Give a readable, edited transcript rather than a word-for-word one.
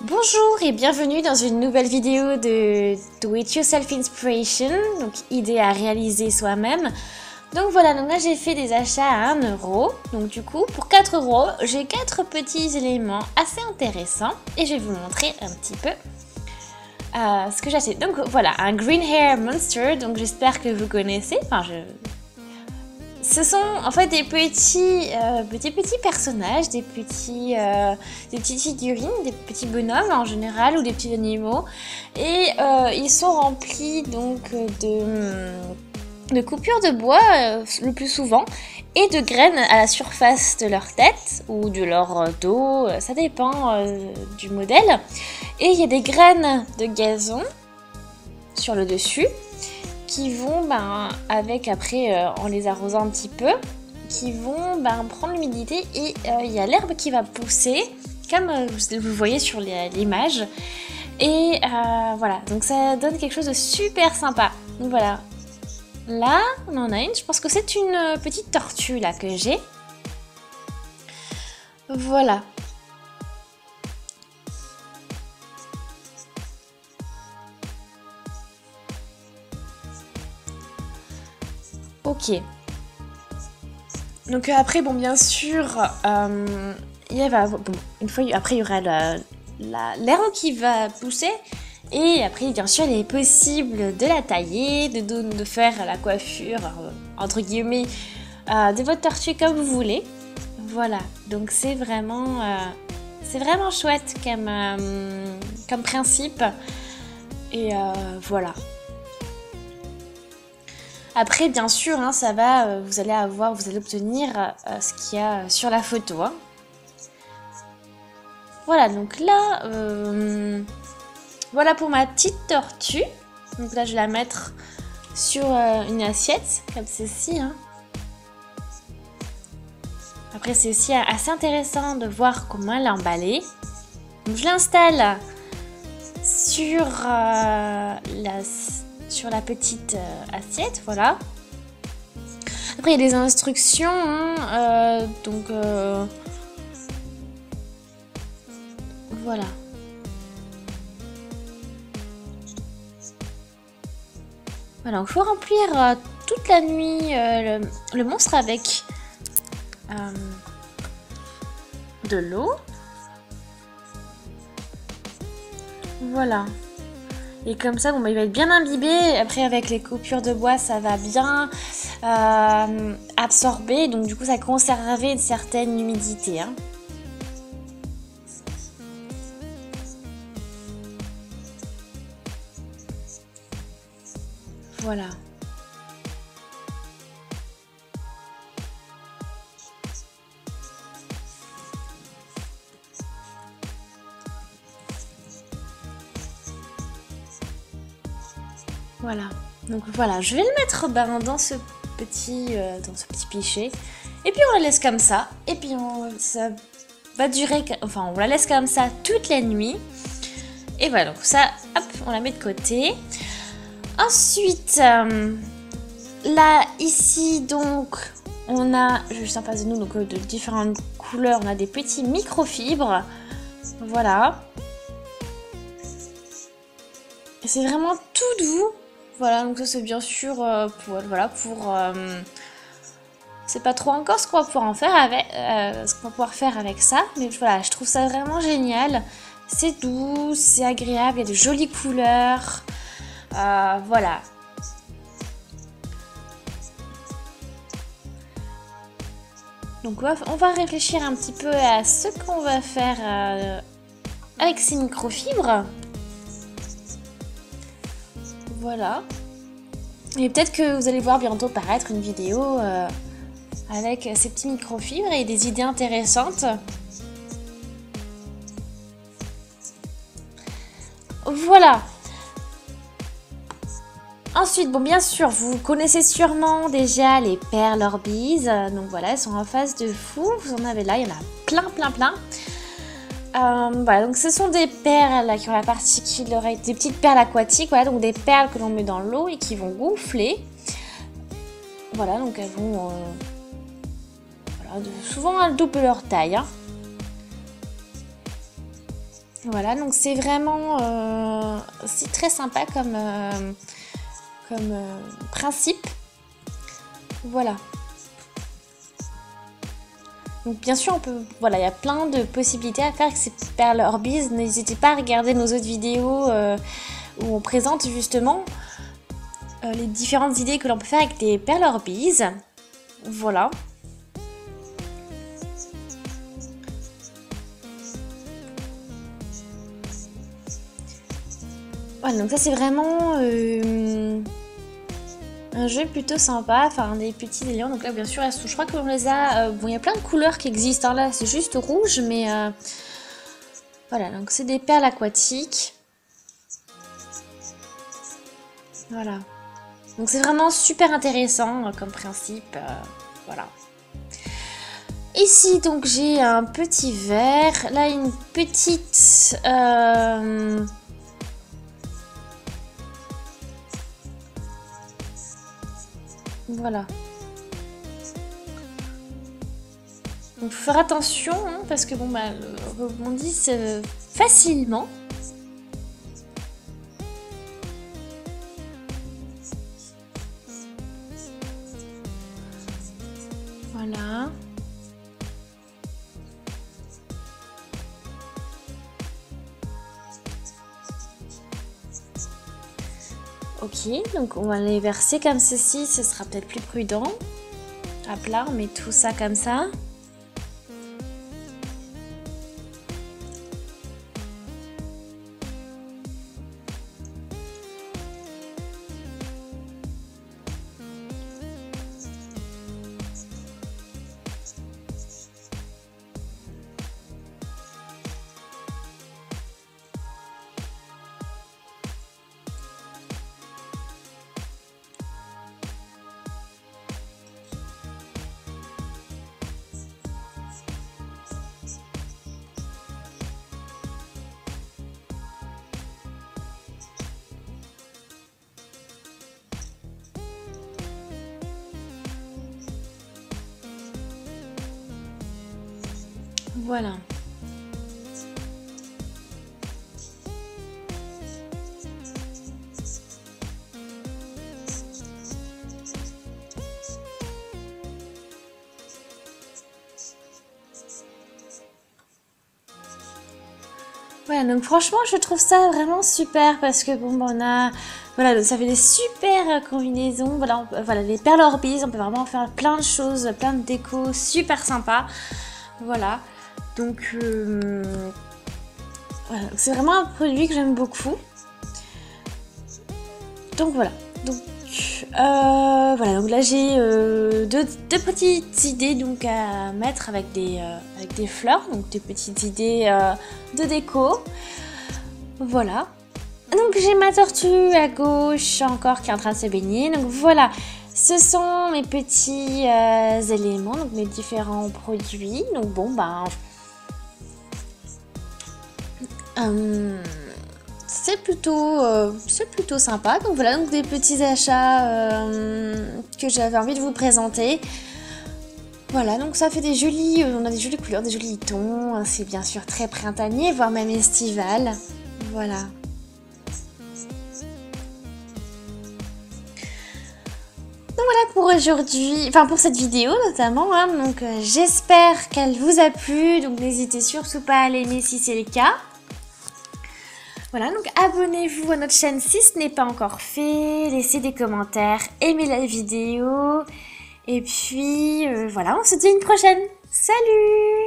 Bonjour et bienvenue dans une nouvelle vidéo de Do It Yourself Inspiration, donc idée à réaliser soi-même. Donc voilà, donc là j'ai fait des achats à 1 euro, donc du coup pour 4 euros j'ai 4 petits éléments assez intéressants et je vais vous montrer un petit peu ce que j'ai acheté. Donc voilà, un Green Hair Monster, donc j'espère que vous connaissez, ce sont en fait des petits personnages, des petites figurines, des petits bonhommes en général ou des petits animaux. Et ils sont remplis donc de coupures de bois le plus souvent et de graines à la surface de leur tête ou de leur dos, ça dépend du modèle. Et il y a des graines de gazon sur le dessus qui vont, avec après, en les arrosant un petit peu, qui vont prendre l'humidité et il y a l'herbe qui va pousser, comme vous voyez sur l'image. Et voilà, donc ça donne quelque chose de super sympa. Donc voilà, là on en a une, je pense que c'est une petite tortue là que j'ai. Voilà. Ok. Donc après, bon, bien sûr, une fois après, il y aura l'herbe qui va pousser. Et après, bien sûr, il est possible de la tailler, de faire la coiffure, entre guillemets, de votre tortue comme vous voulez. Voilà, donc c'est vraiment chouette comme principe. Et voilà. Après, bien sûr, hein, ça va, vous allez obtenir ce qu'il y a sur la photo. Hein. Voilà, donc là, voilà pour ma petite tortue. Donc là, je vais la mettre sur une assiette, comme ceci. Hein. Après, c'est aussi assez intéressant de voir comment elle est emballée. Donc, je l'installe sur la petite assiette, voilà. Après, il y a des instructions, hein, voilà. Voilà, donc il faut remplir toute la nuit le monstre avec de l'eau. Voilà. Et comme ça, il va être bien imbibé. Après, avec les coupures de bois, ça va bien absorber. Donc, du coup, ça conserver une certaine humidité. Hein. Voilà. Voilà, donc voilà, je vais le mettre dans ce petit pichet. Et puis on la laisse comme ça. Et puis ça va durer, on la laisse comme ça toute la nuit. Et voilà, donc ça, hop, on la met de côté. Ensuite, là, ici, donc, on a, juste en face de nous, donc de différentes couleurs, on a des petits microfibres. Voilà. Et c'est vraiment tout doux. Voilà, donc ça c'est bien sûr c'est pas trop encore ce qu'on va pouvoir faire avec ça, mais voilà, je trouve ça vraiment génial. C'est doux, c'est agréable, il y a de jolies couleurs, voilà. Donc on va réfléchir un petit peu à ce qu'on va faire avec ces microfibres. Voilà. Et peut-être que vous allez voir bientôt paraître une vidéo avec ces petits microfibres et des idées intéressantes. Voilà. Ensuite, bon, bien sûr, vous connaissez sûrement déjà les perles Orbeez. Donc voilà, elles sont en face de vous. Vous en avez là, il y en a plein. Voilà, donc ce sont des perles qui ont la particularité, des petites perles aquatiques, voilà, donc des perles que l'on met dans l'eau et qui vont gonfler. Voilà, donc elles vont, souvent elles doublent leur taille. Hein. Voilà, donc c'est vraiment c'est très sympa comme principe. Voilà. Donc bien sûr, on peut, voilà, il y a plein de possibilités à faire avec ces perles Orbeez. N'hésitez pas à regarder nos autres vidéos où on présente justement les différentes idées que l'on peut faire avec des perles Orbeez. Voilà. Voilà, donc ça c'est vraiment un jeu plutôt sympa, enfin des petits éléments. Donc là bien sûr, je crois qu'on les a... bon, il y a plein de couleurs qui existent, hein. Là c'est juste rouge, mais voilà, donc c'est des perles aquatiques. Voilà. Donc c'est vraiment super intéressant comme principe, voilà. Ici donc j'ai un petit verre, là une petite... Voilà. Donc faut faire attention hein, parce que bon bah le rebondissent facilement. Voilà. Ok, donc on va les verser comme ceci, ce sera peut-être plus prudent. À plat, on met tout ça comme ça. Voilà. Voilà, donc franchement, je trouve ça vraiment super parce que bon, on a, voilà, ça fait des super combinaisons. Voilà, voilà, les perles Orbeez, on peut vraiment faire plein de choses, plein de décos, super sympa. Voilà, donc voilà, c'est vraiment un produit que j'aime beaucoup. Donc voilà, donc voilà, donc là j'ai deux petites idées donc à mettre avec des fleurs, donc des petites idées de déco. Voilà. Donc j'ai ma tortue à gauche encore qui est en train de se baigner. Donc voilà, ce sont mes petits éléments, donc mes différents produits. Donc bon ben c'est plutôt sympa. Donc voilà, donc des petits achats que j'avais envie de vous présenter. Voilà, donc ça fait des jolis, on a des jolies couleurs, des jolis tons. C'est bien sûr très printanier, voire même estival. Voilà. Donc voilà pour aujourd'hui, enfin pour cette vidéo notamment. Hein, donc j'espère qu'elle vous a plu. Donc n'hésitez surtout pas à l'aimer si c'est le cas. Voilà, donc abonnez-vous à notre chaîne si ce n'est pas encore fait, laissez des commentaires, aimez la vidéo, et puis voilà, on se dit à une prochaine. Salut!